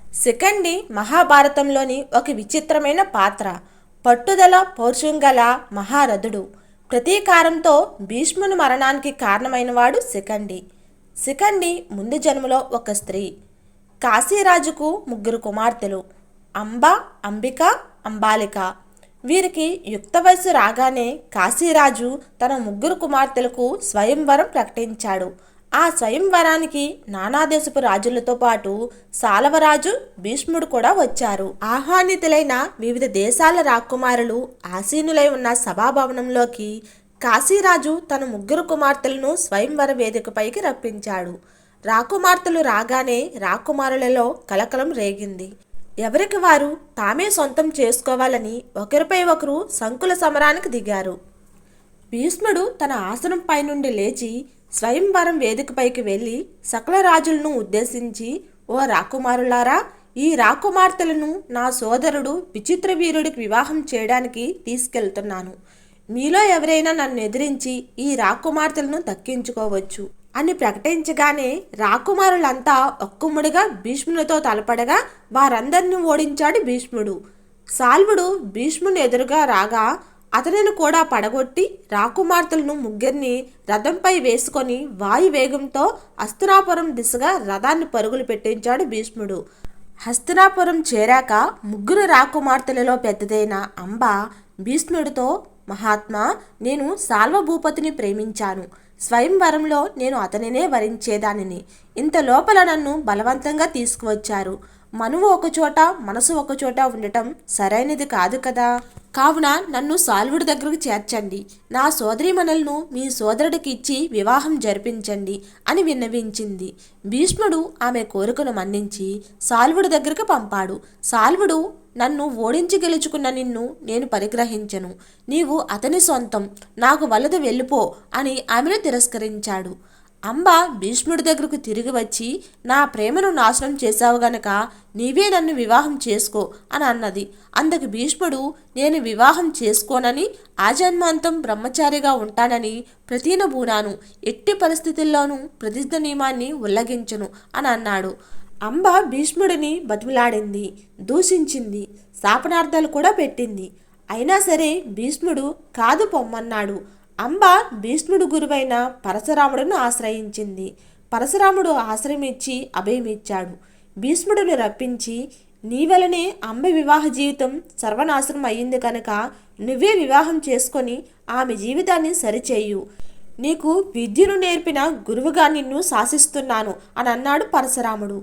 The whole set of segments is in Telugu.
శిఖండి మహాభారతంలోని ఒక విచిత్రమైన పాత్ర. పట్టుదల పౌరుషం గల మహారథుడు. ప్రతీకారంతో భీష్ముని మరణానికి కారణమైనవాడు శిఖండి. శిఖండి ముందు జన్మలో ఒక స్త్రీ. కాశీరాజుకు ముగ్గురు కుమార్తెలు, అంబ, అంబిక, అంబాలిక. వీరికి యుక్త వయసు రాగానే కాశీరాజు తన ముగ్గురు కుమార్తెలకు స్వయంవరం ప్రకటించాడు. ఆ స్వయంవరానికి నానాదేశపు రాజులతో పాటు సాలవరాజు, భీష్ముడు కూడా వచ్చారు. ఆహ్వానితులైన వివిధ దేశాల రాకుమారులు ఆసీనులై ఉన్న సభాభవనంలోకి కాశీరాజు తన ముగ్గురు కుమార్తెలను స్వయంవర వేదికపైకి రప్పించాడు. రాకుమార్తెలు రాగానే రాకుమారులలో కలకలం రేగింది. ఎవరికి వారు తామే సొంతం చేసుకోవాలని ఒకరిపై ఒకరు సంకుల సమరానికి దిగారు. భీష్ముడు తన ఆసనంపై నుండి లేచి స్వయంవరం వేదికపైకి వెళ్ళి సకల రాజులను ఉద్దేశించి, ఓ రాకుమారులారా, ఈ రాకుమార్తెలను నా సోదరుడు విచిత్ర వీరుడికి వివాహం చేయడానికి తీసుకెళ్తున్నాను. మీలో ఎవరైనా నన్ను ఎదిరించి ఈ రాకుమార్తెలను దక్కించుకోవచ్చు అని ప్రకటించగానే రాకుమారులంతా ఒక్కముడిగా భీష్మునితో తలపడగా వారందరినీ ఓడించాడు భీష్ముడు. సాల్వుడు భీష్ముని ఎదురుగా రాగా అతనిని కూడా పడగొట్టి రాకుమార్తెలను ముగ్గురిని రథంపై వేసుకొని వాయువేగంతో హస్తినాపురం దిశగా రథాన్ని పరుగులు పెట్టించాడు భీష్ముడు. హస్తినాపురం చేరాక ముగ్గురు రాకుమార్తెలలో పెద్దదైన అంబ భీష్ముడితో, మహాత్మా, నేను సాల్వభూపతిని ప్రేమించాను. స్వయంవరంలో నేను అతనినే వరించేదానిని. ఇంత లోపల నన్ను బలవంతంగా తీసుకువచ్చారు. మనువు ఒకచోట, మనసు ఒకచోట ఉండటం సరైనది కాదు కదా. కావున నన్ను సాల్వుడి దగ్గరకు చేర్చండి. నా సోదరీమణులను మీ సోదరుడికి ఇచ్చి వివాహం జరిపించండి అని విన్నవించింది. భీష్ముడు ఆమె కోరికను మన్నించి సాల్వుడి దగ్గరకు పంపాడు. సాల్వుడు, నన్ను ఓడించి గెలుచుకున్న నిన్ను నేను పరిగ్రహించను. నీవు అతని సొంతం, నాకు వలదు, వెళ్ళిపో అని ఆమెను తిరస్కరించాడు. అంబ భీష్ముడి దగ్గరకు తిరిగి వచ్చి, నా ప్రేమను నాశనం చేశావు గనక నీవే నన్ను వివాహం చేసుకో అని అన్నది. అందుకు భీష్ముడు, నేను వివాహం చేసుకోనని, ఆజన్మాంతం బ్రహ్మచారిగా ఉంటానని ప్రతినబూనాను. ఎట్టి పరిస్థితుల్లోనూ ప్రతిజ్ఞ నియమాన్ని ఉల్లంఘించను అని అన్నాడు. అంబ భీష్ముడిని బతిమిలాడింది, దూషించింది, శాపనార్థాలు కూడా పెట్టింది. అయినా సరే భీష్ముడు కాదు పొమ్మన్నాడు. అంబ భీష్ముడు గురువైన పరశురాముడును ఆశ్రయించింది. పరశురాముడు ఆశ్రయమిచ్చి అభయమిచ్చాడు. భీష్ముడిని రప్పించి, నీ వలనే అంబ వివాహ జీవితం సర్వనాశనం అయ్యింది కనుక నువ్వే వివాహం చేసుకొని ఆమె జీవితాన్ని సరిచేయు. నీకు విద్యను నేర్పిన గురువుగా నిన్ను శాసిస్తున్నాను అని అన్నాడు పరశురాముడు.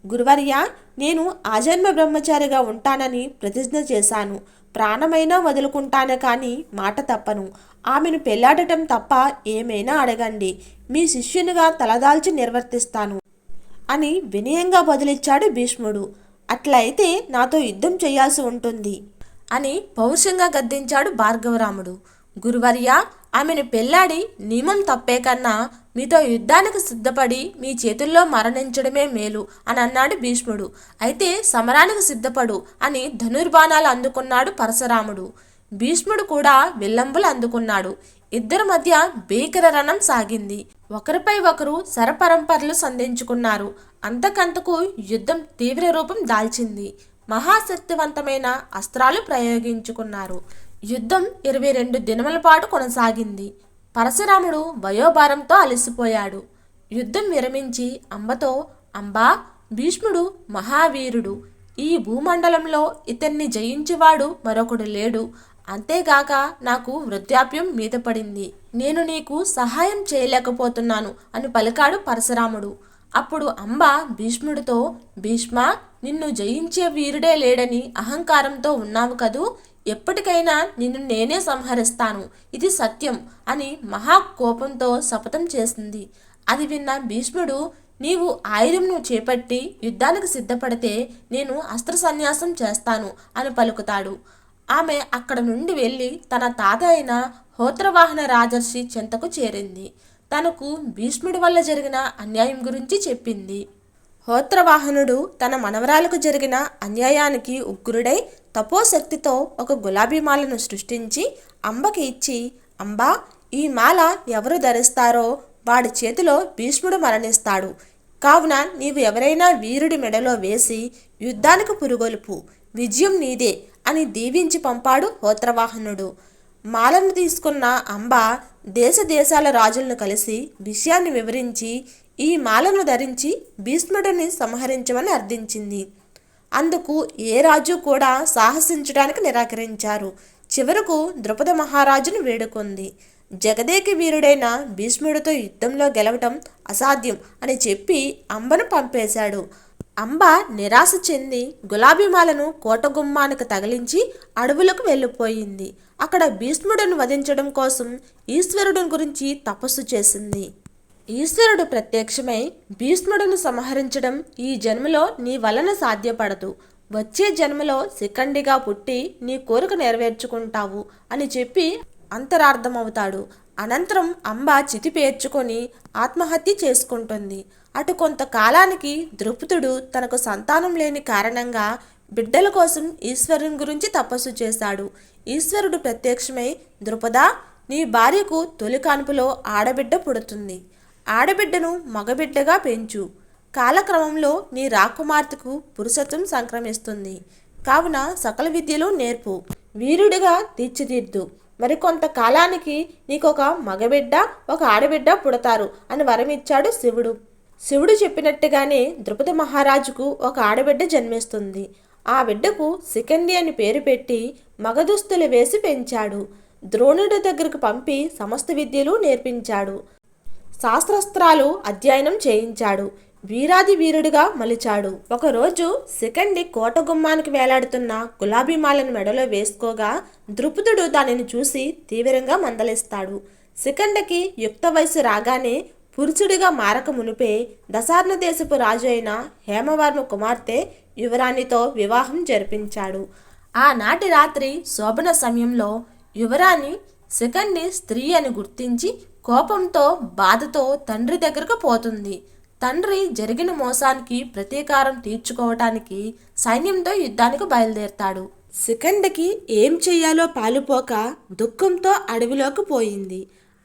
గురువర్య, నేను ఆజన్మ బ్రహ్మచారిగా ఉంటానని ప్రతిజ్ఞ చేశాను. ప్రాణమైనా వదులుకుంటాను కానీ మాట తప్పను. ఆమెను పెళ్లాడటం తప్ప ఏమైనా అడగండి, మీ శిష్యునిగా తలదాల్చి నిర్వర్తిస్తాను అని వినయంగా బదులిచ్చాడు భీష్ముడు. అట్లయితే నాతో యుద్ధం చేయాల్సి ఉంటుంది అని పౌరుషంగా గద్దించాడు భార్గవరాముడు. గురువర్య, ఆమెను పెళ్లాడి నియమం తప్పే కన్నా మీతో యుద్ధానికి సిద్ధపడి మీ చేతుల్లో మరణించడమే మేలు అని అన్నాడు భీష్ముడు. అయితే సమరానికి సిద్ధపడు అని ధనుర్బాణాలు అందుకున్నాడు పరశురాముడు. భీష్ముడు కూడా విల్లంబులు అందుకున్నాడు. ఇద్దరి మధ్య భీకర రణం సాగింది. ఒకరిపై ఒకరు శరపరంపరలు సంధించుకున్నారు. అంతకంతకు యుద్ధం తీవ్ర రూపం దాల్చింది. మహాశక్తివంతమైన అస్త్రాలు ప్రయోగించుకున్నారు. యుద్ధం 22 దినముల పాటు కొనసాగింది. పరశురాముడు వయోభారంతో అలసిపోయాడు. యుద్ధం విరమించి అంబతో, అంబా, భీష్ముడు మహావీరుడు. ఈ భూమండలంలో ఇతన్ని జయించేవాడు మరొకడు లేడు. అంతేగాక నాకు వృద్ధాప్యం మీద పడింది. నేను నీకు సహాయం చేయలేకపోతున్నాను అని పలికాడు పరశురాముడు. అప్పుడు అంబ భీష్ముడితో, భీష్మ, నిన్ను జయించే వీరుడే లేడని అహంకారంతో ఉన్నావు కదూ. ఎప్పటికైనా నిన్ను నేనే సంహరిస్తాను, ఇది సత్యం అని మహాకోపంతో శపథం చేసింది. అది విన్న భీష్ముడు, నీవు ఆయుధంను చేపట్టి యుద్ధానికి సిద్ధపడితే నేను అస్త్ర సన్యాసం చేస్తాను అని పలుకుతాడు. ఆమె అక్కడ నుండి వెళ్ళి తన తాత అయిన హోత్రవాహన రాజర్షి చెంతకు చేరింది. తనకు భీష్ముడి వల్ల జరిగిన అన్యాయం గురించి చెప్పింది. హోత్రవాహనుడు తన మనవరాలకు జరిగిన అన్యాయానికి ఉగ్రుడై తపోశక్తితో ఒక గులాబీ మాలను సృష్టించి అంబకి ఇచ్చి, అంబా, ఈ మాల ఎవరు ధరిస్తారో వాడి చేతిలో భీష్ముడు మరణిస్తాడు. కావున నీవు ఎవరైనా వీరుడి మెడలో వేసి యుద్ధానికి పురుగొలుపు, విజయం నీదే అని దీవించి పంపాడు హోత్రవాహనుడు. మాలను తీసుకున్న అంబ దేశ దేశాల రాజులను కలిసి విషయాన్ని వివరించి ఈ మాలను ధరించి భీష్ముడిని సంహరించమని అర్థించింది. అందుకు ఏ రాజు కూడా సాహసించడానికి నిరాకరించారు. చివరకు ద్రుపద మహారాజును వేడుకుంది. జగదేక వీరుడైన భీష్ముడితో యుద్ధంలో గెలవటం అసాధ్యం అని చెప్పి అంబను పంపేశాడు. అంబ నిరాశ చెంది గులాబీమాలను కోటగుమ్మానికి తగిలించి అడవులకు వెళ్ళిపోయింది. అక్కడ భీష్ముడిని వధించడం కోసం ఈశ్వరుడి గురించి తపస్సు చేసింది. ఈశ్వరుడు ప్రత్యక్షమై భీష్ముడిని సంహరించడం ఈ జన్మలో నీ వలన సాధ్యపడదు, వచ్చే జన్మలో శిఖండిగా పుట్టి నీ కోరిక నెరవేర్చుకుంటావు అని చెప్పి అంతరార్థమవుతాడు. అనంతరం అంబ చితి పేర్చుకొని ఆత్మహత్య చేసుకుంటుంది. అటు కొంతకాలానికి ద్రుపదుడు తనకు సంతానం లేని కారణంగా బిడ్డల కోసం ఈశ్వరుని గురించి తపస్సు చేశాడు. ఈశ్వరుడు ప్రత్యక్షమై, ద్రుపదా, నీ భార్యకు తొలి కాన్పులో ఆడబిడ్డ పుడుతుంది. ఆడబిడ్డను మగబిడ్డగా పెంచు. కాలక్రమంలో నీ రాకుమార్తెకు పురుషత్వం సంక్రమిస్తుంది. కావున సకల విద్యలు నేర్పు, వీరుడిగా తీర్చిదిద్దు. మరికొంతకాలానికి నీకొక మగబిడ్డ, ఒక ఆడబిడ్డ పుడతారు అని వరమిచ్చాడు శివుడు. శివుడు చెప్పినట్టుగానే ద్రుపద మహారాజుకు ఒక ఆడబిడ్డ జన్మిస్తుంది. ఆ బిడ్డకు శిఖండి అని పేరు పెట్టి మగదుస్తులు వేసి పెంచాడు. ద్రోణుడి దగ్గరకు పంపి సమస్త విద్యలు నేర్పించాడు. శాస్త్రాస్త్రాలు అధ్యయనం చేయించాడు. వీరాది వీరుడిగా మలిచాడు. ఒకరోజు శిఖండి కోటగుమ్మానికి వేలాడుతున్న గులాబీమాలను మెడలో వేసుకోగా ద్రుపదుడు దానిని చూసి తీవ్రంగా మందలిస్తాడు. శిఖండికి యుక్త వయసు రాగానే పురుషుడిగా మారక మునిపే దశార్ణ దేశపు రాజు అయిన హేమవర్మ కుమార్తె యువరాణితో వివాహం జరిపించాడు. ఆనాటి రాత్రి శోభన సమయంలో యువరాణి శిఖండి స్త్రీ అని గుర్తించి కోపంతో బాధతో తండ్రి దగ్గరకు పోతుంది. తండ్రి జరిగిన మోసానికి ప్రతీకారం తీర్చుకోవటానికి సైన్యంతో యుద్ధానికి బయలుదేరతాడు. శిఖండికి ఏం చెయ్యాలో పాలుపోక దుఃఖంతో అడవిలోకి పోయింది.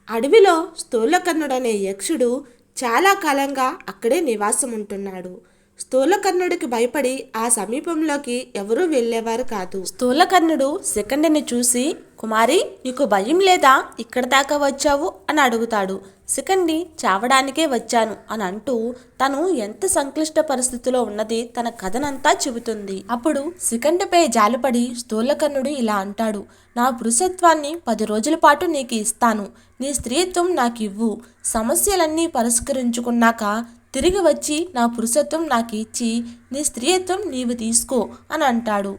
అడవిలో స్థూలకర్ణుడనే యక్షుడు చాలా కాలంగా అక్కడే నివాసం ఉంటున్నాడు. స్థూలకర్ణుడికి భయపడి ఆ సమీపంలోకి ఎవరూ వెళ్ళేవారు కాదు. స్థూలకర్ణుడు శిఖండిని చూసి, కుమారి, నీకు భయం లేదా? ఇక్కడ దాకా వచ్చావు అని అడుగుతాడు. శిఖండి, చావడానికే వచ్చాను అని అంటూ తను ఎంత సంక్లిష్ట పరిస్థితిలో ఉన్నది తన కథనంతా చెబుతుంది. అప్పుడు శిఖండిపై జాలిపడి స్థూలకర్ణుడు ఇలా అంటాడు, నా పురుషత్వాన్ని 10 రోజుల పాటు నీకు ఇస్తాను. నీ స్త్రీత్వం నాకు ఇవ్వు. సమస్యలన్నీ పరిష్కరించుకున్నాక తిరిగి వచ్చి నా పురుషత్వం నాకు ఇచ్చి నీ స్త్రీత్వం నీవు తీసుకో అని అంటాడు.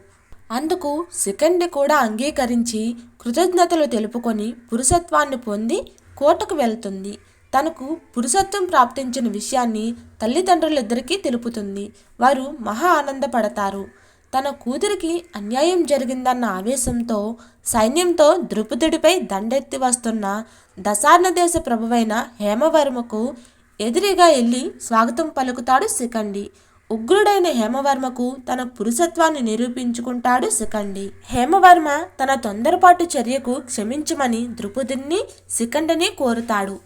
అందుకు శిఖండి కూడా అంగీకరించి కృతజ్ఞతలు తెలుపుకొని పురుషత్వాన్ని పొంది కోటకు వెళ్తుంది. తనకు పురుషత్వం ప్రాప్తించిన విషయాన్ని తల్లిదండ్రులిద్దరికీ తెలుపుతుంది. వారు మహా ఆనందపడతారు. తన కూతురికి అన్యాయం జరిగిందన్న ఆవేశంతో సైన్యంతో ద్రుపదుడిపై దండెత్తి వస్తున్న దశార్ణ దేశ ప్రభువైన హేమవర్మకు ఎదురుగా వెళ్ళి స్వాగతం పలుకుతాడు శిఖండి. ఉగ్రుడైన హేమవర్మకు తన పురుషత్వాన్ని నిరూపించుకుంటాడు శిఖండి. హేమవర్మ తన తొందరపాటు చర్యకు క్షమించమని ద్రుపదుడిని శిఖండిని కోరుతాడు.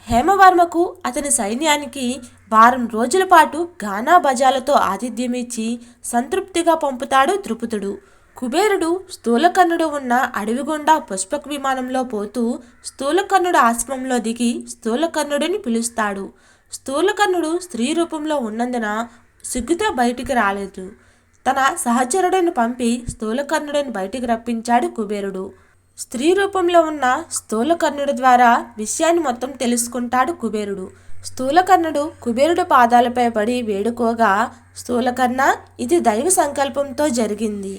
హేమవర్మకు అతని సైన్యానికి వారం రోజుల పాటు గానా బజాలతో ఆతిథ్యమిచ్చి సంతృప్తిగా పంపుతాడు ద్రుపదుడు. కుబేరుడు స్థూలకర్ణుడు ఉన్న అడవి గుండా పుష్పక విమానంలో పోతూ స్థూలకర్ణుడు ఆశ్రమంలో దిగి స్థూలకర్ణుడిని పిలుస్తాడు. స్థూలకర్ణుడు స్త్రీ రూపంలో ఉన్నందున సిగ్గుతో బయటికి రాలేదు. తన సహచరుడిని పంపి స్థూలకర్ణుడిని బయటికి రప్పించాడు కుబేరుడు. స్త్రీ రూపంలో ఉన్న స్థూలకర్ణుడి ద్వారా విషయాన్ని మొత్తం తెలుసుకుంటాడు కుబేరుడు. స్థూలకర్ణుడు కుబేరుడు పాదాలపై పడి వేడుకోగా, స్థూలకర్ణ, ఇది దైవ సంకల్పంతో జరిగింది.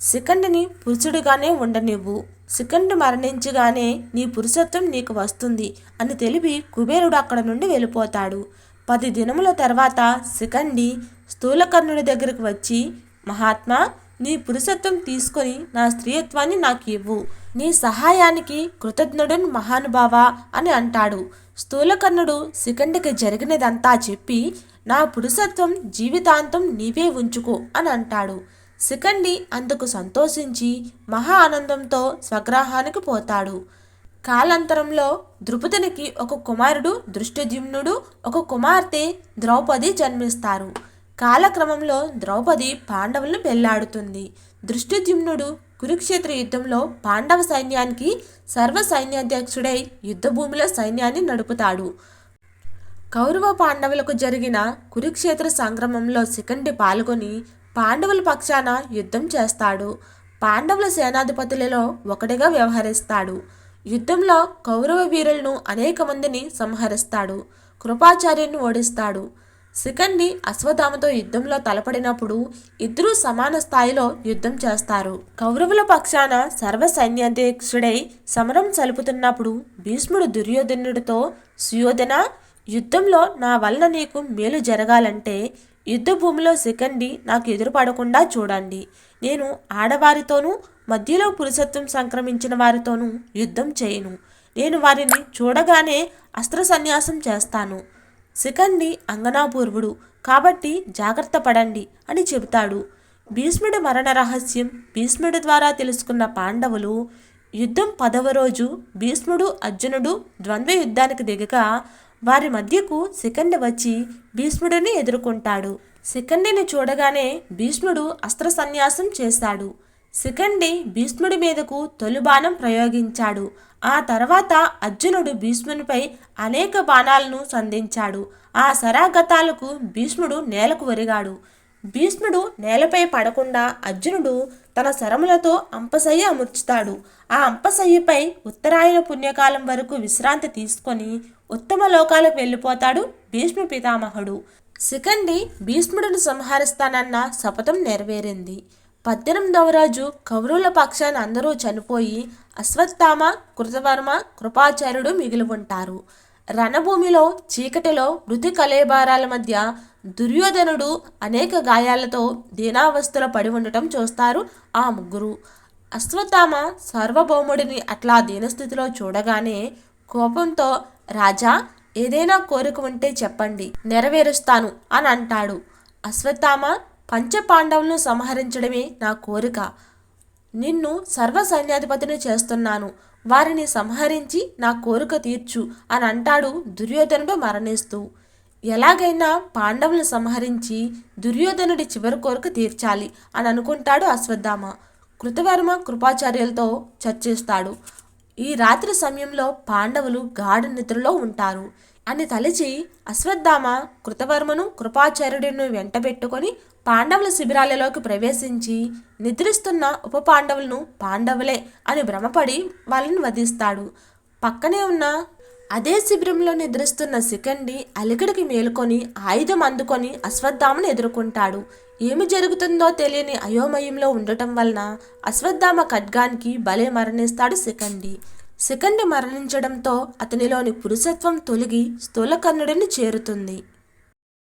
శిఖండిని పురుషుడిగానే ఉండనివ్వు. శిఖండి మరణించగానే నీ పురుషత్వం నీకు వస్తుంది అని తెలిపి కుబేరుడు అక్కడ నుండి వెళ్ళిపోతాడు. 10 దినముల తర్వాత శిఖండి స్థూలకర్ణుడి దగ్గరకు వచ్చి, మహాత్మా, నీ పురుషత్వం తీసుకొని నా స్త్రీత్వాన్ని నాకు ఇవ్వు. నీ సహాయానికి కృతజ్ఞుడను మహానుభావ అని అంటాడు. స్థూలకర్ణుడు శిఖండికి జరిగినదంతా చెప్పి, నా పురుషత్వం జీవితాంతం నీవే ఉంచుకో అని అంటాడు. శిఖండి అందుకు సంతోషించి మహా ఆనందంతో స్వగ్రాహానికి పోతాడు. కాలాంతరంలో ద్రుపదునికి ఒక కుమారుడు దృష్టద్యుమ్నుడు, ఒక కుమార్తె ద్రౌపది జన్మిస్తారు. కాలక్రమంలో ద్రౌపది పాండవులను పెళ్లాడుతుంది. దృష్టద్యుమ్నుడు కురుక్షేత్ర యుద్ధంలో పాండవ సైన్యానికి సర్వ సైన్యాధ్యక్షుడై యుద్ధభూమిలో సైన్యాన్ని నడుపుతాడు. కౌరవ పాండవులకు జరిగిన కురుక్షేత్ర సంగ్రామంలో శిఖండి పాల్గొని పాండవుల పక్షాన యుద్ధం చేస్తాడు. పాండవుల సేనాధిపతులలో ఒకటిగా వ్యవహరిస్తాడు. యుద్ధంలో కౌరవ వీరులను అనేక మందిని సంహరిస్తాడు. కృపాచార్యుని ఓడిస్తాడు. శిఖండి అశ్వత్థామతో యుద్ధంలో తలపడినప్పుడు ఇద్దరూ సమాన స్థాయిలో యుద్ధం చేస్తారు. కౌరవుల పక్షాన సర్వ సైన్యాధ్యక్షుడై సమరం సలుపుతున్నప్పుడు భీష్ముడు దుర్యోధనుడితో, సుయోధన, యుద్ధంలో నా వలన నీకు మేలు జరగాలంటే యుద్ధ భూమిలో శిఖండి నాకు ఎదురుపడకుండా చూడండి. నేను ఆడవారితోనూ మధ్యలో పురుషత్వం సంక్రమించిన వారితోనూ యుద్ధం చేయను. నేను వారిని చూడగానే అస్త్ర సన్యాసం చేస్తాను. శిఖండి అంగనాపూర్వుడు కాబట్టి జాగ్రత్త పడండి అని చెబుతాడు. భీష్ముడి మరణ రహస్యం భీష్ముడి ద్వారా తెలుసుకున్న పాండవులు యుద్ధం 10వ రోజు భీష్ముడు అర్జునుడు ద్వంద్వ యుద్ధానికి దిగగా వారి మధ్యకు శిఖండి వచ్చి భీష్ముడిని ఎదుర్కొంటాడు. శిఖండిని చూడగానే భీష్ముడు అస్త్ర సన్యాసం చేశాడు. శిఖండి భీష్ముడి మీదకు తొలి బాణం ప్రయోగించాడు. ఆ తర్వాత అర్జునుడు భీష్మునిపై అనేక బాణాలను సంధించాడు. ఆ శరాఘాతాలకు భీష్ముడు నేలకు ఒరిగాడు. భీష్ముడు నేలపై పడకుండా అర్జునుడు తన శరములతో అంపశయ్య అమర్చుతాడు. ఆ అంపశయ్యపై ఉత్తరాయణ పుణ్యకాలం వరకు విశ్రాంతి తీసుకొని ఉత్తమ లోకాలకు వెళ్ళిపోతాడు భీష్మ పితామహుడు. శిఖండి భీష్ముడిని సంహరిస్తానన్న శపథం నెరవేరింది. 18వ రోజు కౌరవుల పక్షాన అందరూ చనిపోయి అశ్వత్థామ, కృతవర్మ, కృపాచార్యుడు మిగిలి ఉంటారు. రణభూమిలో చీకటిలో మృతి కలేబారాల మధ్య దుర్యోధనుడు అనేక గాయాలతో దీనావస్థలో పడి ఉండటం చూస్తారు ఆ ముగ్గురు. అశ్వత్థామ సార్వభౌముడిని అట్లా దీనస్థితిలో చూడగానే కోపంతో, రాజా, ఏదైనా కోరిక ఉంటే చెప్పండి, నెరవేరుస్తాను అని అంటాడు. అశ్వత్థామ, పంచపాండవులను సంహరించడమే నా కోరిక. నిన్ను సర్వ సైన్యాధిపతిని చేస్తున్నాను. వారిని సంహరించి నా కోరిక తీర్చు అని అంటాడు దుర్యోధనుడు మరణిస్తూ. ఎలాగైనా పాండవులను సంహరించి దుర్యోధనుడి చివరి కోరిక తీర్చాలి అని అనుకుంటాడు అశ్వత్థామ. కృతవర్మ కృపాచార్యులతో చర్చిస్తాడు. ఈ రాత్రి సమయంలో పాండవులు గాఢ నిద్రలో ఉంటారు అని తలచి అశ్వత్థామ కృతవర్మను కృపాచార్యుడిని వెంటబెట్టుకొని పాండవుల శిబిరాలలోకి ప్రవేశించి నిద్రిస్తున్న ఉప పాండవులను పాండవులే అని భ్రమపడి వాళ్ళని వధిస్తాడు. పక్కనే ఉన్న అదే శిబిరంలో నిద్రిస్తున్న శిఖండి అలికిడికి మేలుకొని ఆయుధం అందుకొని అశ్వత్థామను ఎదుర్కొంటాడు. ఏమి జరుగుతుందో తెలియని అయోమయంలో ఉండటం వలన అశ్వత్థామ ఖడ్గానికి బలే మరణిస్తాడు శిఖండి. శిఖండి మరణించడంతో అతనిలోని పురుషత్వం తొలగి స్థూలకర్ణుడిని చేరుతుంది.